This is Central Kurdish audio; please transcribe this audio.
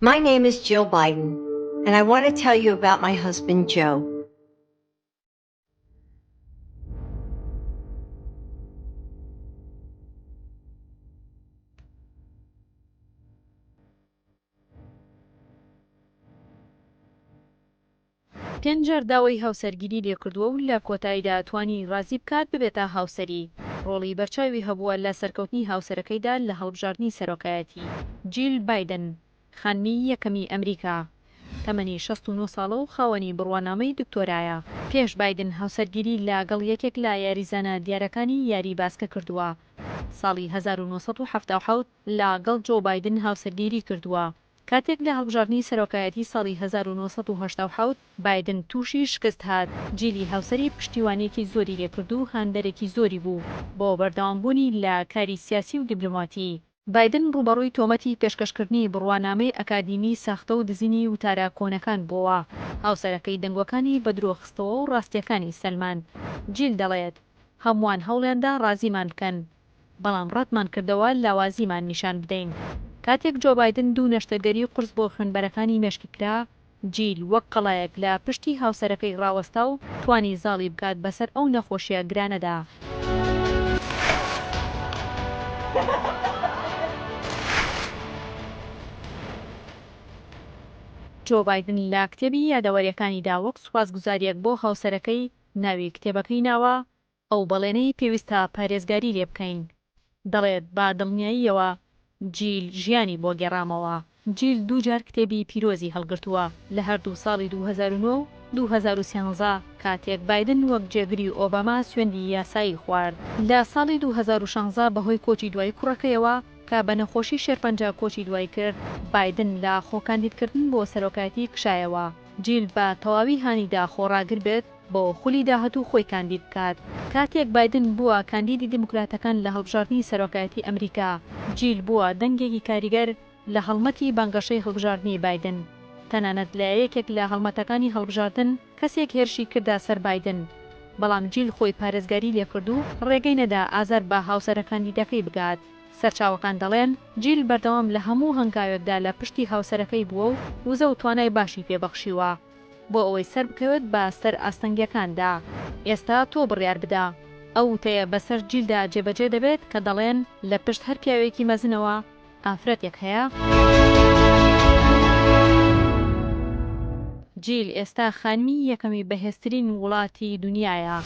My name is Jill Biden, and I want to tell you about my husband, Joe. پێنجار داوای هاوسەرگیری لێکردووە و لە کۆتاییدا توانی ڕازی بکات ببێتە هاوسەری. ڕۆڵی بەرچاوی هەبووە لە سەرکەوتنی هاوسەرەکەیدا لە هەڵبژاردننی سەرۆکایەتی. جیل بایدن، خانمی یەکەمی ئەمریکا، تەمەنی 69 ساڵە و خاوەنی بڕوانامەی دکتۆرایە. پێش بایدن هاوسەرگیری لەگەڵ یەکێک لە یاریزانە دیارەکانی یاری باسکە کردووە. ساڵی 1970 لەگەڵ جۆ بایدن هاوسەرگیری کردووە. کاتێک لە هەڵبژاردننی سەرۆکایەتی ساڵی 1970 بایدن تووشی شکست هات. جیلی هاوسەری پشتیوانێکی زۆری لێکرد و هاندەرێکی زۆری بوو بۆ بەردەوامبوونی لە کاری سیاسی و دیبلۆماتی. بایدن ڕوبەڕووی تۆمەتی پێشکەشکردنی بڕوانامەی ئەکادیمی ساختە و دزینی وتارە کۆنەکان بووە. هاوسەرەکەی دەنگوەکانی بەدرۆخستەوە و ڕاستیەکانی سەلمان. جیل دەڵێت هەمووان هەوڵیاندا ڕازیمان بکەن، بەڵام ڕەتمان کردەوە لاوازیمان نیشان بدەین. کاتێک جۆ بایدن دوو نەشتەرگەری قرس بۆ خوێنبەرەکانی مێشکی کرا، جیل وەک قەڵایەک لە پشتی هاوسەرەکەی ڕاوەستا و توانی زاڵی بکات بەسەر ئەو نەخۆشیە گرانەدا. جۆ بایدن لە کتێبی یادەوەریەکانیدا وەک سوپاسگوزاریەک بۆ هاوسەرەکەی ناوی کتێبەکەی ناوە ئەو بەڵێنەی پێویستە پارێزگاری لێ بکەین. دەڵێت با دڵنیاییەوە جیل ژیانی بۆ گێڕامەوە. جیل دووجار کتێبی پیرۆزی هەڵگرتووە لە هەردوو ساڵی 2009 و 2013 کاتێک بایدن وەک جێگری ئۆباما سوێندی یاسایی خوارد. لە ساڵی 2016 بەهۆی کۆچی دوای کوڕەکەیەوە کە بە نەخۆشی شێرپەنجە کۆچی دوای کرد، بایدن لە خۆکاندیدکردن بۆ سەرۆکایەتی کشایەوە. جیل بە تەواوی هانیدا خۆڕاگر بێت بۆ خولی داهاتوو خۆی کاندید بکات. کاتێک بایدن بووە کاندیدی دیموکراتەکان لە هەڵبژاردننی سەرۆکایەتی ئەمریکا، جیل بووە دەنگێکی کاریگەر لە هەڵمەتی بانگەشەی هەڵبژاردننی بایدن. تەنانەت لە یەکێک لە هەڵمەتەکانی هەڵبژاردن کەسێک هێرشی کردا سەر بایدن، بەڵام جیل خۆی پارێزگاری لێکرد و ڕێگەی نەدا ئازار بە هاوسەرەکاندیدەکەی بگات. سەرچاوەکان دەڵێن جیل بەردەوام لە هەموو هەنگاوێکدا لە پشتی هاوسەرەکەی بووە و وزە و توانای باشی پێبەخشیوە بۆ ئەوەی سەر بکەوێت بە سەر ئاستەنگیەکاندا. ئێستا تۆ بڕیار بدە، ئەو وتەیە بەسەر جیلدا جێبەجێ دەبێت کە دەڵێن لە پشت هەر پیاوێکی مەزنەوە ئافرەتێک هەیە. جیل ئێستا خانمی یەکەمی بەهێزترین وڵاتی دنیاە.